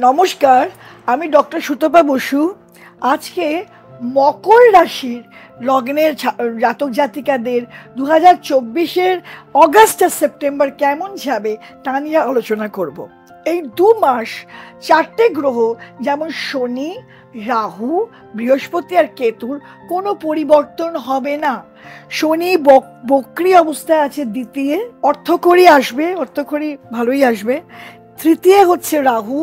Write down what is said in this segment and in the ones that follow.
নমস্কার, আমি ডক্টর সুতপা বসু। আজকে মকর রাশির লগ্নের জাতক জাতিকাদের 2024-এর অগাস্ট আর সেপ্টেম্বর কেমন যাবে তা নিয়ে আলোচনা করব। এই 2 মাস 4টে গ্রহ যেমন শনি, রাহু, বৃহস্পতি আর কেতুর কোনো পরিবর্তন হবে না। শনি বক্রী অবস্থায় আছে দ্বিতীয়, অর্থকরী আসবে, অর্থকরী ভালোই আসবে। তৃতীয় হচ্ছে রাহু,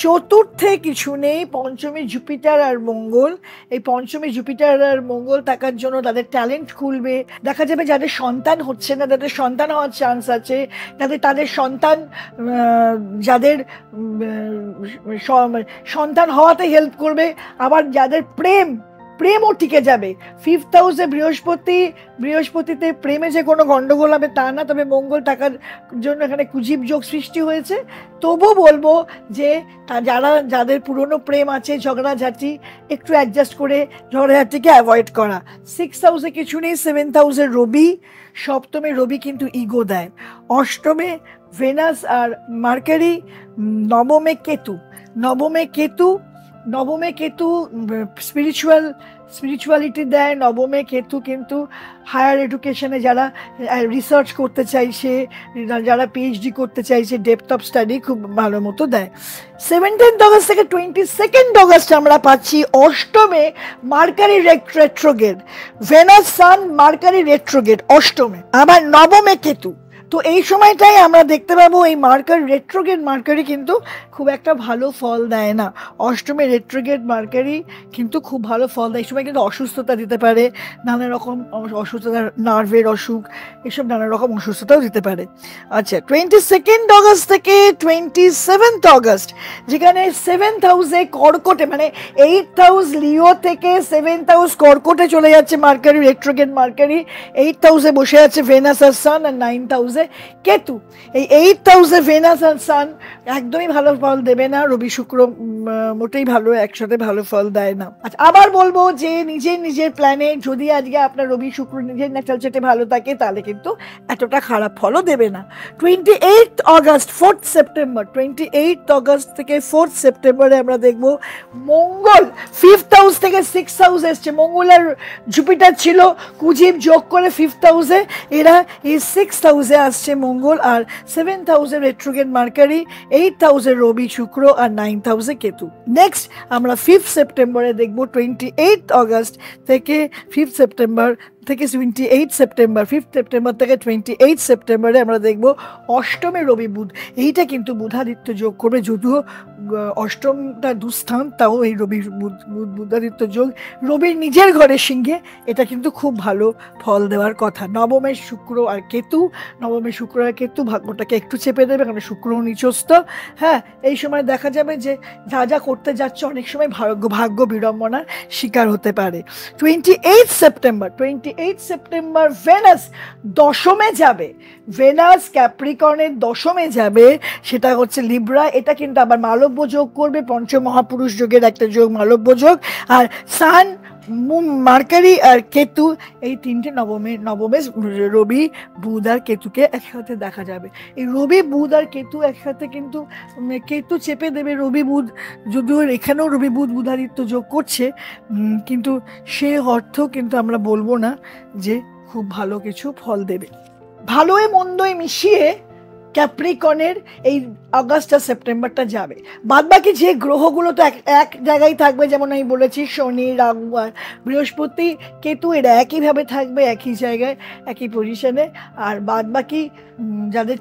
চতুর্থে কিছু নেই, পঞ্চমী জুপিটার আর মঙ্গল। এই পঞ্চমী জুপিটার আর মঙ্গল থাকার জন্য তাদের ট্যালেন্ট খুলবে। দেখা যাবে যাদের সন্তান হচ্ছে না তাদের সন্তান হওয়ার চান্স আছে, তাদের সন্তান যাদের সন্তান হওয়াতে হেল্প করবে। আবার যাদের প্রেমও টিকে যাবে। 5th হাউসে বৃহস্পতিতে প্রেমে যে কোনো গন্ডগোল হবে তা না, তবে মঙ্গল থাকার জন্য এখানে কুজিব যোগ সৃষ্টি হয়েছে। তবু বলবো যে যাদের পুরনো প্রেম আছে, ঝগড়াঝাটি একটু অ্যাডজাস্ট করে ঝগড়াঝাটিকে অ্যাভয়েড করা। 6th হাউসে কিছু নেই, 7th হাউসে রবি, সপ্তমে রবি কিন্তু ইগো দেয়। অষ্টমে ভেনাস আর মার্কারি, নবমে কেতু স্পিরিচুয়ালিটি দেয়। নবমে কেতু কিন্তু হায়ার এডুকেশনে যারা রিসার্চ করতে চাইছে, যারা পিএইচডি করতে চাইছে, ডেপথ অফ স্টাডি খুব ভালো মতো দেয়। 17th অগস্ট থেকে 22nd অগস্ট আমরা পাচ্ছি অষ্টমে মার্কারি রেট্রোগেড, ভেনাস সান মার্কারি রেট্রোগেড অষ্টমে, আবার নবমে কেতু। তো এই সময়টাই আমরা দেখতে পাবো এই রেট্রোগেড মার্কারি কিন্তু খুব একটা ভালো ফল দেয় না। অষ্টমে রেট্রোগেড মার্কারি কিন্তু খুব ভালো ফল দেয়। এই সময় কিন্তু অসুস্থতা দিতে পারে, নানা রকম অসুস্থতা, নার্ভের অসুখ, এসব নানা রকম অসুস্থতাও দিতে পারে। আচ্ছা, 22nd অগস্ট থেকে 27th অগস্ট, যেখানে 7th হাউসে কর্কটে, মানে 8th হাউস লিও থেকে 7th হাউস কর্কটে চলে যাচ্ছে মার্কারি, রেট্রোগেড মার্কারি। 8th হাউসে বসে আছে ভেনাস আর সান, আর 9th হাউসে কেতু। এই 8th হাউসে ভেনাস আর সান একদমই ভালো ফল দেবে না। রবি শুক্র মোটেই ভালো একসাথে ভালো ফল দেয় না। আচ্ছা, আবার বলবো যে নিজের প্ল্যানে যদি আজকে আপনার রবি শুক্র নিজের ন্যাচারাল চেটে ভালো থাকে তাহলে কিন্তু এতটা খারাপ ফলও দেবে না। 28th August 4th September, 28th August থেকে 4th সেপ্টেম্বরে আমরা দেখব মঙ্গল 5th হাউস থেকে 6th হাউস এসছে। মঙ্গল আর জুপিটার ছিল কুজিব যোগ করে 5th হাউসে, এরা এই 6th হাউসে আসছে মঙ্গল, আর 7th হাউসে রেট্রোগেড মার্কারি, 8th হাউসে রবি শুক্র, আর 9th হাউসে কেতু। নেক্সট আমরা 5th সেপ্টেম্বরে দেখব 28th অগস্ট থেকে 5th সেপ্টেম্বর থেকে 28 সেপ্টেম্বর, 5th সেপ্টেম্বর থেকে 28 সেপ্টেম্বরে আমরা দেখব অষ্টমে রবি বুধ। এইটা কিন্তু বুধাদিত্য যোগ করবে, যদিও অষ্টমটা দুস্থান, তাও এই বুধাদিত্য যোগ রবির নিজের ঘরে সিংহে, এটা কিন্তু খুব ভালো ফল দেওয়ার কথা। নবমে শুক্র আর কেতু ভাগ্যটাকে একটু চেপে দেবে, কারণ শুক্র নিচস্থ। হ্যাঁ, এই সময় দেখা যাবে যে যা করতে যাচ্ছে অনেক সময় ভাগ্য বিড়ম্বনার শিকার হতে পারে। 28 সেপ্টেম্বর ভেনাস দশমে যাবে, ভেনাস ক্যাপ্রিকর্নের দশমে যাবে, সেটা হচ্ছে লিব্রা। এটা কিন্তু আবার মালব্য যোগ করবে, পঞ্চমহাপুরুষ যোগের একটা যোগ মালব্য যোগ। আর সান, মার্কারি আর কেতু, এই তিনটে নবমে রবি, বুধ আর কেতুকে একসাথে দেখা যাবে। এই রবি, বুধ আর কেতু একসাথে কিন্তু কেতু চেপে দেবে রবি বুধ, যদিও এখানেও রবি বুধ বুধাদিত্য যোগ করছে, কিন্তু সে অর্থ কিন্তু আমরা বলবো না যে খুব ভালো কিছু ফল দেবে। ভালোই মন্দই মিশিয়ে ক্যাপ্রিকর্নের এই আগস্ট আর সেপ্টেম্বরটা যাবে। বাদবাকি যে গ্রহগুলো তো এক জায়গায় থাকবে, যেমন আমি বলেছি শনি, রাহু আর বৃহস্পতি, কেতু, এরা একইভাবে থাকবে, একই জায়গায়, একই পজিশনে। আর বাদবাকি যাদের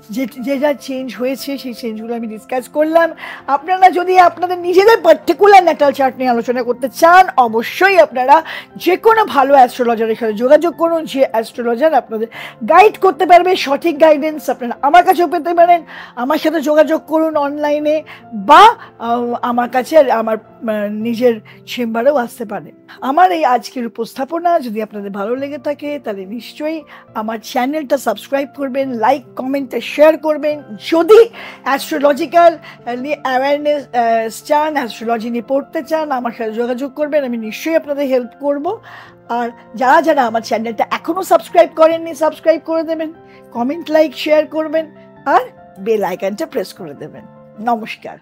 যা চেঞ্জ হয়েছে সেই চেঞ্জগুলো আমি ডিসকাস করলাম। আপনারা যদি আপনাদের নিজেদের পার্টিকুলার ন্যাটাল চার্ট নিয়ে আলোচনা করতে চান, অবশ্যই আপনারা যে কোনো ভালো অ্যাস্ট্রোলজারের সাথে যোগাযোগ করুন, যে অ্যাস্ট্রোলজার আপনাদের গাইড করতে পারবে, সঠিক গাইডেন্স আপনারা আমার কাছেও পেতে পারেন। আমার সাথে যোগাযোগ করুন অনলাইনে, বা আমার কাছে আমার নিজের চেম্বারেও আসতে পারে। আমার এই আজকের উপস্থাপনা যদি আপনাদের ভালো লেগে থাকে তাহলে নিশ্চয়ই আমার চ্যানেলটা সাবস্ক্রাইব করবেন, লাইক, কমেন্টে শেয়ার করবেন। যদি অ্যাস্ট্রোলজিক্যাল অ্যাওয়ারনেস চান, অ্যাস্ট্রোলজি নিয়ে পড়তে চান, আমার সাথে যোগাযোগ করবেন, আমি নিশ্চয়ই আপনাদের হেল্প করব। আর যারা আমার চ্যানেলটা এখনও সাবস্ক্রাইব করেননি, সাবস্ক্রাইব করে দেবেন, কমেন্ট, লাইক, শেয়ার করবেন, আর বেল আইকনটা প্রেস করে দেবেন। নমস্কার।